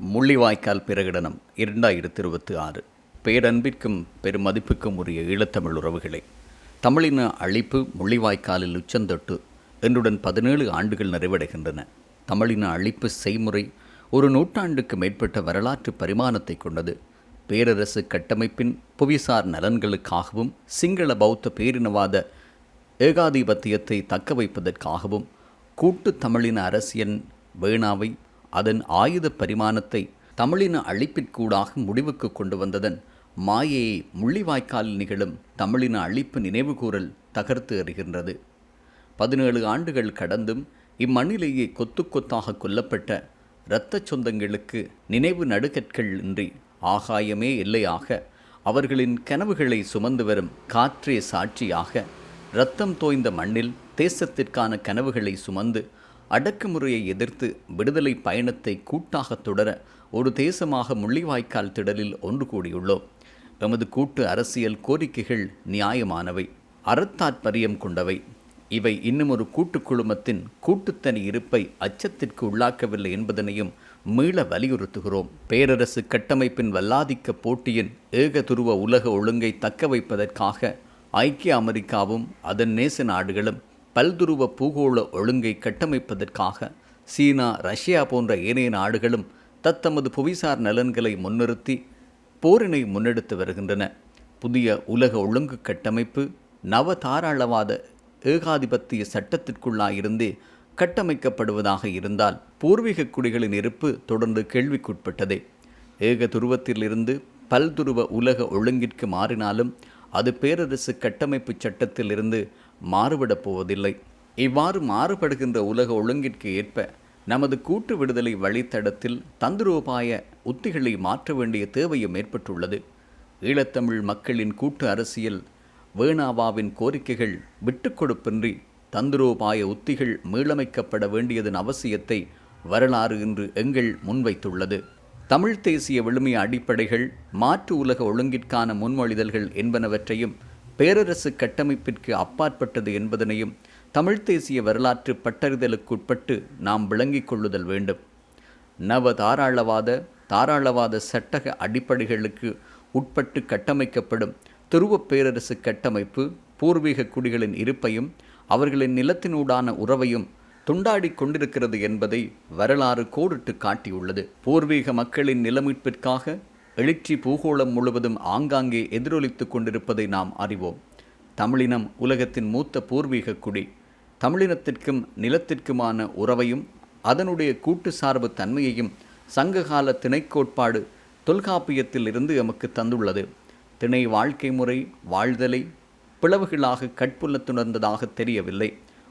முள்ளிவாய்க்கால் பிரகடனம் 2026. பேரன்பிற்கும் பெருமதிப்புக்கும் உரிய ஈழத்தமிழ் உறவுகளே, தமிழின அழிப்பு முள்ளிவாய்க்காலில் உச்சந்தொட்டு என்றுடன் 17 ஆண்டுகள் நிறைவடைகின்றன. தமிழின அழிப்பு செய்முறை ஒரு நூற்றாண்டுக்கு மேற்பட்ட வரலாற்று பரிமாணத்தை கொண்டது. பேரரசு கட்டமைப்பின் புவிசார் நலன்களுக்காகவும் சிங்கள பௌத்த பேரினவாத ஏகாதிபத்தியத்தை தக்க வைப்பதற்காகவும் கூட்டு தமிழின அரசியல் வேணாவை அதன் ஆயுத பரிமாணத்தை தமிழின அழிப்பிற்கூடாக முடிவுக்கு கொண்டு வந்ததன் மாயையை முள்ளிவாய்க்காலில் நிகழும் தமிழின அழிப்பு நினைவுகூரல் தகர்த்து எறிகின்றது. 17 ஆண்டுகள் கடந்தும் இம்மண்ணிலேயே கொத்து கொத்தாக கொல்லப்பட்ட இரத்த சொந்தங்களுக்கு நினைவு நடுகற்கள் இன்றி ஆகாயமே எல்லையாக அவர்களின் கனவுகளை சுமந்து வரும் காற்றே சாட்சியாக இரத்தம் தோய்ந்த மண்ணில் தேசத்திற்கான கனவுகளை சுமந்து அடக்குமுறையை எதிர்த்து விடுதலை பயணத்தை கூட்டாக தொடர ஒரு தேசமாக முள்ளிவாய்க்கால் திடலில் ஒன்று கூடியுள்ளோம். எமது கூட்டு அரசியல் கோரிக்கைகள் நியாயமானவை, அறத்தாற்பரியம் கொண்டவை. இவை இன்னும் ஒரு கூட்டுக் குழுமத்தின் கூட்டுத்தனி இருப்பை அச்சத்திற்கு உள்ளாக்கவில்லை என்பதனையும் மீள வலியுறுத்துகிறோம். பேரரசு கட்டமைப்பின் வல்லாதிக்க போட்டியின் ஏகதுருவ உலக ஒழுங்கை தக்க வைப்பதற்காக ஐக்கிய அமெரிக்காவும் அதன் நேச நாடுகளும் பல்துருவ பூகோள ஒழுங்கை கட்டமைப்பதற்காக சீனா, ரஷ்யா போன்ற ஏனைய நாடுகளும் தத்தமது புவிசார் நலன்களை முன்னிறுத்தி போரினை முன்னெடுத்து வருகின்றன. புதிய உலக ஒழுங்கு கட்டமைப்பு நவ தாராளவாத ஏகாதிபத்திய சட்டத்திற்குள்ளாயிருந்தே கட்டமைக்கப்படுவதாக இருந்தால் பூர்வீக குடிகளின் இருப்பு தொடர்ந்து கேள்விக்குட்பட்டதே. ஏக துருவத்திலிருந்து பல்துருவ உலக ஒழுங்கிற்கு மாறினாலும் அது பேரரசு கட்டமைப்பு சட்டத்திலிருந்து மாறுபடப் போவதில்லை. இவ்வாறு மாறுபடுகின்ற உலக ஒழுங்கிற்கு ஏற்ப நமது கூட்டு விடுதலை வழித்தடத்தில் தந்திரோபாய உத்திகளை மாற்ற வேண்டிய தேவையும் ஏற்பட்டுள்ளது. ஈழத்தமிழ் மக்களின் கூட்டு அரசியல் வேணாவாவின் கோரிக்கைகள் விட்டுக்கொடுப்பின்றி தந்திரோபாய உத்திகள் மீளமைக்கப்பட வேண்டியதன் அவசியத்தை வரலாறு இன்று எங்கள் முன்வைத்துள்ளது. தமிழ் தேசிய விழுமிய அடிப்படைகள், மாற்று உலக ஒழுங்கிற்கான முன்மொழிதல்கள் என்பனவற்றையும் பேரரசு கட்டமைப்பிற்கு அப்பாற்பட்டது என்பதனையும் தமிழ் தேசிய வரலாற்று பட்டறிதலுக்குட்பட்டு நாம் விளங்கிக் கொள்ளுதல் வேண்டும். நவ தாராளவாத சட்டக அடிப்படைகளுக்கு உட்பட்டு கட்டமைக்கப்படும் துருவப் பேரரசு கட்டமைப்பு பூர்வீக குடிகளின் இருப்பையும் அவர்களின் நிலத்தினூடான உறவையும் துண்டாடி கொண்டிருக்கிறது என்பதை வரலாறு கோடிட்டு காட்டியுள்ளது. பூர்வீக மக்களின் நிலமீட்பிற்காக எழுச்சி பூகோளம் முழுவதும் ஆங்காங்கே எதிரொலித்து கொண்டிருப்பதை நாம் அறிவோம். தமிழினம் உலகத்தின் மூத்த பூர்வீக குடி. தமிழினத்திற்கும் நிலத்திற்குமான உறவையும் அதனுடைய கூட்டு சார்பு தன்மையையும் சங்ககால திணைக்கோட்பாடு தொல்காப்பியத்தில் இருந்து எமக்கு தந்துள்ளது. திணை வாழ்க்கை முறை வாழ்தலை பிளவுகளாக கட்புலத்துணர்ந்ததாக தெரியவில்லை.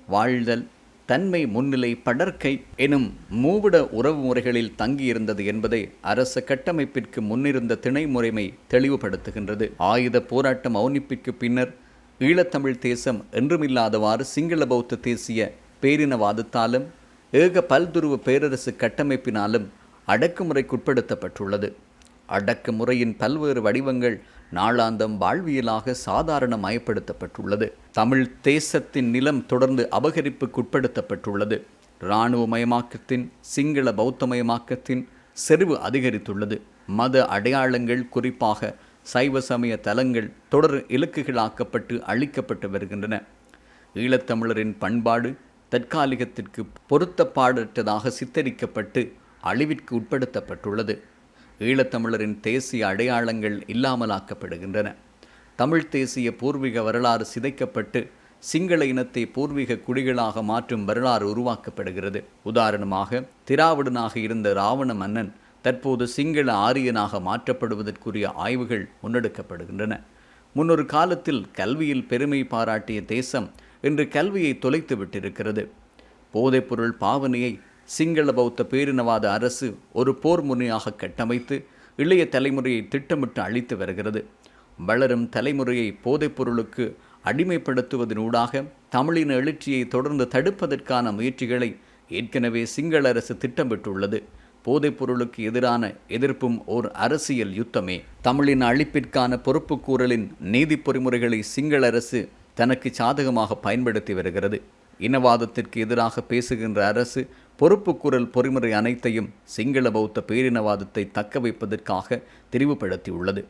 வாழ்தல், தன்மை, முன்னிலை, படர்க்கை எனும் மூவிட உறவு முறைகளில் தங்கியிருந்தது என்பதை அரச கட்டமைப்பிற்கு முன்னிருந்த திணை முறைமை தெளிவுபடுத்துகின்றது. ஆயுத போராட்ட மௌனிப்பிற்கு பின்னர் ஈழத்தமிழ் தேசம் என்றுமில்லாதவாறு சிங்கள பௌத்த தேசிய பேரினவாதத்தாலும் ஏக பல்துருவ பேரரசு கட்டமைப்பினாலும் அடக்குமுறைக்குட்படுத்தப்பட்டுள்ளது. அடக்குமுறையின் பல்வேறு வடிவங்கள் நாளாந்தம் வாழ்வியலாக சாதாரணமயப்படுத்தப்பட்டுள்ளது. தமிழ் தேசத்தின் நிலம் தொடர்ந்து அபகரிப்புக்குட்படுத்தப்பட்டுள்ளது. இராணுவமயமாக்கத்தின் சிங்கள பௌத்தமயமாக்கத்தின் செறிவு அதிகரித்துள்ளது. மத அடையாளங்கள், குறிப்பாக சைவ சமய தலங்கள் தொடர் இலக்குகளாக்கப்பட்டு அழிக்கப்பட்டு வருகின்றன. ஈழத்தமிழரின் பண்பாடு தற்காலிகத்திற்கு பொருத்தப்பாடற்றதாக சித்தரிக்கப்பட்டு அழிவிற்கு உட்படுத்தப்பட்டுள்ளது. ஈழத்தமிழரின் தேசிய அடையாளங்கள் இல்லாமலாக்கப்படுகின்றன. தமிழ் தேசிய பூர்வீக வரலாறு சிதைக்கப்பட்டு சிங்கள இனத்தை பூர்வீக குடிகளாக மாற்றும் வரலாறு உருவாக்கப்படுகிறது. உதாரணமாக, திராவிடனாக இருந்த ராவண மன்னன் தற்போது சிங்கள ஆரியனாக மாற்றப்படுவதற்குரிய ஆய்வுகள் முன்னெடுக்கப்படுகின்றன. முன்னொரு காலத்தில் கல்வியில் பெருமை பாராட்டிய தேசம் இன்று கல்வியை தொலைத்து விட்டிருக்கிறது. போதைப்பொருள் பாவனையை சிங்கள பௌத்த பேரினவாத அரசு ஒரு போர் முனையாக கட்டமைத்து இளைய தலைமுறையை திட்டமிட்டு அழித்து வருகிறது. வளரும் தலைமுறையை போதைப்பொருளுக்கு அடிமைப்படுத்துவதனூடாக தமிழின எழுச்சியை தொடர்ந்து தடுப்பதற்கான முயற்சிகளை ஏற்கனவே சிங்கள அரசு திட்டமிட்டுள்ளது. போதைப்பொருளுக்கு எதிரான எதிர்ப்பும் ஓர் அரசியல் யுத்தமே. தமிழின அழிப்பிற்கான பொறுப்புக்கூறலின் நீதி பொறிமுறைகளை சிங்கள அரசு தனக்கு சாதகமாக பயன்படுத்தி வருகிறது. இனவாதத்திற்கு எதிராக பேசுகின்ற அரசு பொறுப்புக்குரல் பொறிமுறை அனைத்தையும் சிங்கள பௌத்த பேரினவாதத்தை தக்க வைப்பதற்காக தெரிவுபடுத்தியுள்ளது.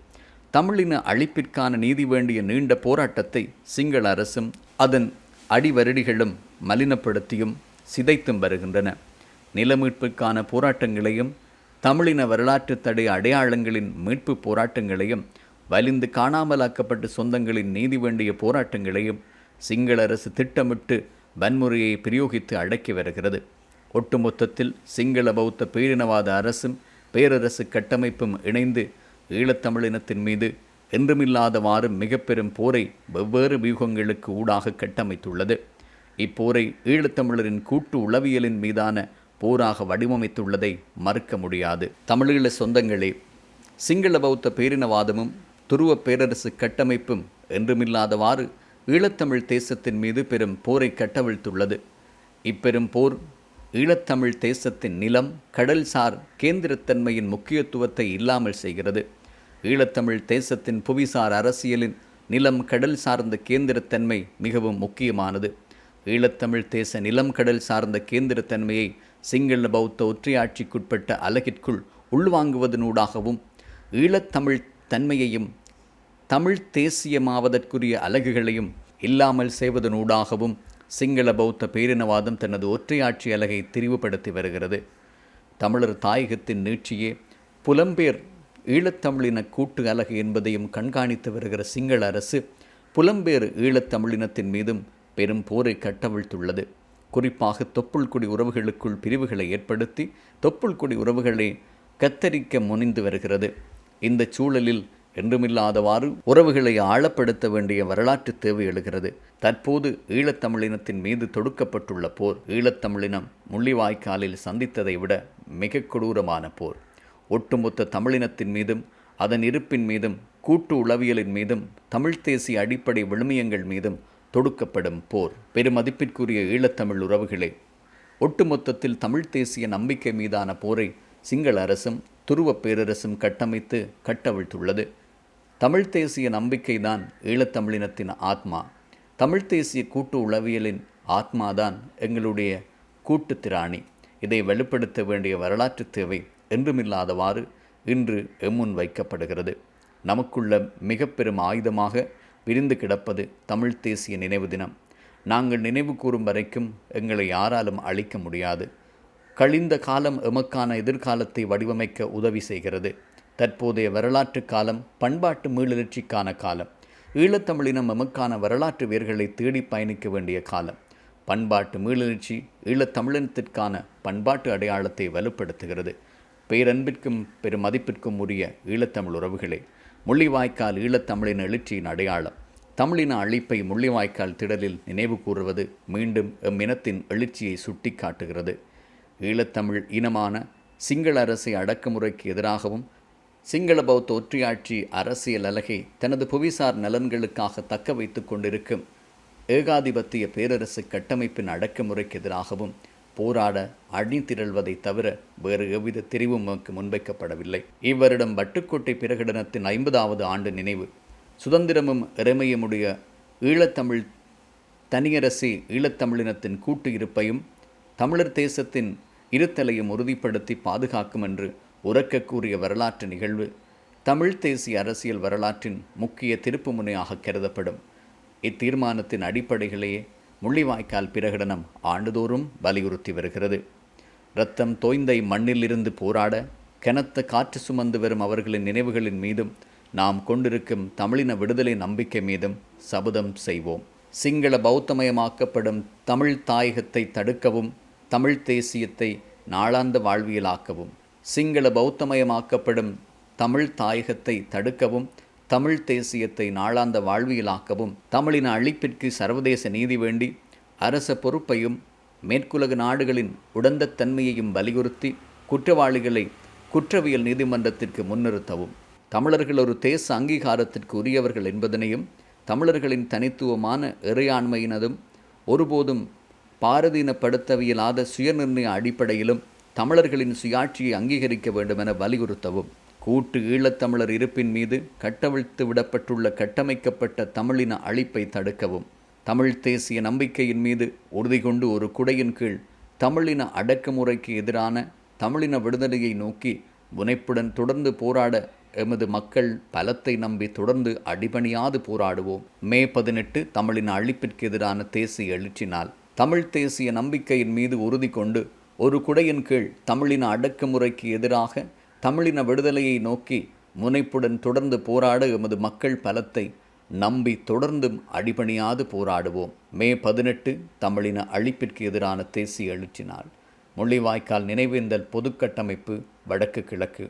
தமிழின அழிப்பிற்கான நீதி வேண்டிய நீண்ட போராட்டத்தை சிங்கள அரசும் அதன் அடிவருடிகளும் மலினப்படுத்தியும் சிதைத்தும் வருகின்றன. நிலமீட்புக்கான போராட்டங்களையும் தமிழின வரலாற்று தடை அடையாளங்களின் மீட்பு போராட்டங்களையும் வலிந்து காணாமலாக்கப்பட்ட சொந்தங்களின் நீதி வேண்டிய போராட்டங்களையும் சிங்கள அரசு திட்டமிட்டு வன்முறையை பிரயோகித்து அடக்கி வருகிறது. ஒட்டுமொத்தத்தில் சிங்கள பௌத்த பேரினவாத அரசும் பேரரசு கட்டமைப்பும் இணைந்து ஈழத்தமிழினத்தின் மீது என்றுமில்லாதவாறு மிக பெரும் போரை வெவ்வேறு வியூகங்களுக்கு ஊடாக கட்டமைத்துள்ளது. இப்போரை ஈழத்தமிழரின் கூட்டு உளவியலின் மீதான போராக வடிவமைத்துள்ளதை மறுக்க முடியாது. தமிழீழ சொந்தங்களே, சிங்கள பௌத்த பேரினவாதமும் துருவ பேரரசு கட்டமைப்பும் என்றுமில்லாதவாறு ஈழத்தமிழ் தேசத்தின் மீது பெரும் போரை கட்டவிழ்த்துள்ளது. இப்பெரும் போர் ஈழத்தமிழ் தேசத்தின் நிலம், கடல்சார் கேந்திரத்தன்மையின் முக்கியத்துவத்தை இல்லாமல் செய்கிறது. ஈழத்தமிழ் தேசத்தின் புவிசார் அரசியலின் நிலம் கடல் சார்ந்த கேந்திரத்தன்மை மிகவும் முக்கியமானது. ஈழத்தமிழ் தேச நிலம் கடல் சார்ந்த கேந்திரத்தன்மையை சிங்கள பௌத்த ஒற்றையாட்சிக்குட்பட்ட அலகிற்குள் உள்வாங்குவதனூடாகவும் ஈழத்தமிழ் தன்மையையும் தமிழ் தேசியமாவதற்குரிய அலகுகளையும் இல்லாமல் செய்வதனூடாகவும் சிங்கள பௌத்த பேரினவாதம் தனது ஒற்றையாட்சி அலகை திரிவுபடுத்தி வருகிறது. தமிழர் தாயகத்தின் நீட்சியே புலம்பெயர் ஈழத்தமிழின கூட்டு அலகு என்பதையும் கண்காணித்து வருகிற சிங்கள அரசு புலம்பெயர் ஈழத்தமிழினத்தின் மீதும் பெரும் போரை கட்டவிழ்த்துள்ளது. குறிப்பாக தொப்புள்குடி உறவுகளுக்குள் பிரிவுகளை ஏற்படுத்தி தொப்புள்குடி உறவுகளை கத்தரிக்க முனைந்து வருகிறது. இந்த சூழலில் என்றுமில்லாதவாறு உறவுகளை ஆழப்படுத்த வேண்டிய வரலாற்று தேவை எழுகிறது. தற்போது ஈழத்தமிழினத்தின் மீது தொடுக்கப்பட்டுள்ள போர் ஈழத்தமிழினம் முள்ளிவாய்க்காலில் சந்தித்ததை விட மிக கொடூரமான போர். ஒட்டுமொத்த தமிழினத்தின் மீதும் அதன் இருப்பின் மீதும் கூட்டு உளவியலின் மீதும் தமிழ் தேசிய அடிப்படை விழுமியங்கள் மீதும் தொடுக்கப்படும் போர். பெருமதிப்பிற்குரிய ஈழத்தமிழ் உறவுகளே, ஒட்டுமொத்தத்தில் தமிழ் தேசிய நம்பிக்கை மீதான போரை சிங்கள அரசும் துருவ பேரரசும் கட்டமைத்து கட்டவிழ்த்துள்ளது. தமிழ் தேசிய நம்பிக்கைதான் ஈழத்தமிழினத்தின் ஆத்மா. தமிழ் தேசிய கூட்டு உளவியலின் ஆத்மாதான் எங்களுடைய கூட்டு திராணி. இதை வெளிப்படுத்த வேண்டிய வரலாற்று தேவை என்றுமில்லாதவாறு இன்று எம்முன் வைக்கப்படுகிறது. நமக்குள்ள மிக பெரும் ஆயுதமாக விரிந்து கிடப்பது தமிழ் தேசிய நினைவு தினம். நாங்கள் நினைவு கூறும் வரைக்கும் எங்களை யாராலும் அழிக்க முடியாது. கழிந்த காலம் எமக்கான எதிர்காலத்தை வடிவமைக்க உதவி செய்கிறது. தற்போதைய வரலாற்று காலம் பண்பாட்டு மீளெழுச்சிக்கான காலம். ஈழத்தமிழினம் எமக்கான வரலாற்று வேர்களை தேடி பயணிக்க வேண்டிய காலம். பண்பாட்டு மீளெழுச்சி ஈழத்தமிழினத்திற்கான பண்பாட்டு அடையாளத்தை வலுப்படுத்துகிறது. பேரன்பிற்கும் பெருமதிப்பிற்கும் உரிய ஈழத்தமிழ் உறவுகளே, முள்ளிவாய்க்கால் ஈழத்தமிழின் எழுச்சியின் அடையாளம். தமிழின அழிப்பை முள்ளிவாய்க்கால் திடலில் நினைவு கூறுவது மீண்டும் எம்மினத்தின் எழுச்சியை சுட்டி காட்டுகிறது. ஈழத்தமிழ் இனமான சிங்கள அரசை அடக்குமுறைக்கு எதிராகவும் சிங்கள பௌத்த ஒற்றையாட்சி அரசியல் அலகை தனது புவிசார் நலன்களுக்காக தக்க வைத்து கொண்டிருக்கும் ஏகாதிபத்திய பேரரசு கட்டமைப்பின் அடக்குமுறைக்கு எதிராகவும் போராட அணிதிரள்வதை தவிர வேறு எவ்வித தெரிவும் முன்வைக்கப்படவில்லை. இவ்வருடம் வட்டுக்கோட்டை பிரகடனத்தின் 50வது ஆண்டு நினைவு. சுதந்திரமும் இறைமையுமுடைய ஈழத்தமிழ் தனியரசே ஈழத்தமிழினத்தின் கூட்டு இருப்பையும் தமிழர் தேசத்தின் இருத்தலையும் உறுதிப்படுத்தி பாதுகாக்கும் என்று உரக்க கூறிய வரலாற்று நிகழ்வு தமிழ் தேசிய அரசியல் வரலாற்றின் முக்கிய திருப்பு முனையாக கருதப்படும். இத்தீர்மானத்தின் அடிப்படைகளையே முள்ளிவாய்க்கால் பிரகடனம் ஆண்டுதோறும் வலியுறுத்தி வருகிறது. இரத்தம் தோய்ந்த மண்ணிலிருந்து போராட கனத்த காற்று சுமந்து வரும் அவர்களின் நினைவுகளின் மீதும் நாம் கொண்டிருக்கும் தமிழின விடுதலை நம்பிக்கை மீதும் சபதம் செய்வோம். சிங்கள பௌத்தமயமாக்கப்படும் தமிழ் தாயகத்தை தடுக்கவும் தமிழ் தேசியத்தை நாளாந்த வாழ்வியலாக்கவும். சிங்கள பௌத்தமயமாக்கப்படும் தமிழ் தாயகத்தை தடுக்கவும் தமிழ் தேசியத்தை நாளாந்த வாழ்வியலாக்கவும் தமிழின அழிப்பிற்கு சர்வதேச நீதி வேண்டி அரச பொறுப்பையும் மேற்குலக நாடுகளின் உடந்தத்தன்மையையும் வலியுறுத்தி குற்றவாளிகளை குற்றவியல் நீதிமன்றத்திற்கு முன்னிறுத்தவும். தமிழர்கள் ஒரு தேச அங்கீகாரத்திற்கு உரியவர்கள் என்பதனையும் தமிழர்களின் தனித்துவமான இறையாண்மையினதும் ஒருபோதும் பாரதீனப்படுத்தவியலாத சுயநிர்ணய அடிப்படையிலும் தமிழர்களின் சுயாட்சியை அங்கீகரிக்க வேண்டுமென வலியுறுத்தவும். கூட்டு ஈழத்தமிழர் இருப்பின் மீது கட்டவிழ்த்து விடப்பட்டுள்ள கட்டமைக்கப்பட்ட தமிழின அழிப்பை தடுக்கவும். தமிழ் தேசிய நம்பிக்கையின் மீது உறுதி கொண்டு ஒரு குடையின் கீழ் தமிழின அடக்குமுறைக்கு எதிரான தமிழின விடுதலையை நோக்கி முனைப்புடன் தொடர்ந்து போராட எமது மக்கள் பலத்தை நம்பி தொடர்ந்து அடிபணியாது போராடுவோம். மே 18 தமிழின அழிப்பிற்கு எதிரான தேசிய எழுச்சி நாள். தமிழ் தேசிய நம்பிக்கையின் மீது உறுதி கொண்டு ஒரு குடையின் கீழ் தமிழின அடக்குமுறைக்கு எதிராக தமிழின விடுதலையை நோக்கி முனைப்புடன் தொடர்ந்து போராட எமது மக்கள் பலத்தை நம்பி தொடர்ந்தும் அடிபணியாது போராடுவோம். மே 18 தமிழின அழிப்பிற்கு எதிரான தேசிய எழுச்சி நாள். முள்ளிவாய்க்கால் நினைவேந்தல் பொதுக்கட்டமைப்பு, வடக்கு கிழக்கு.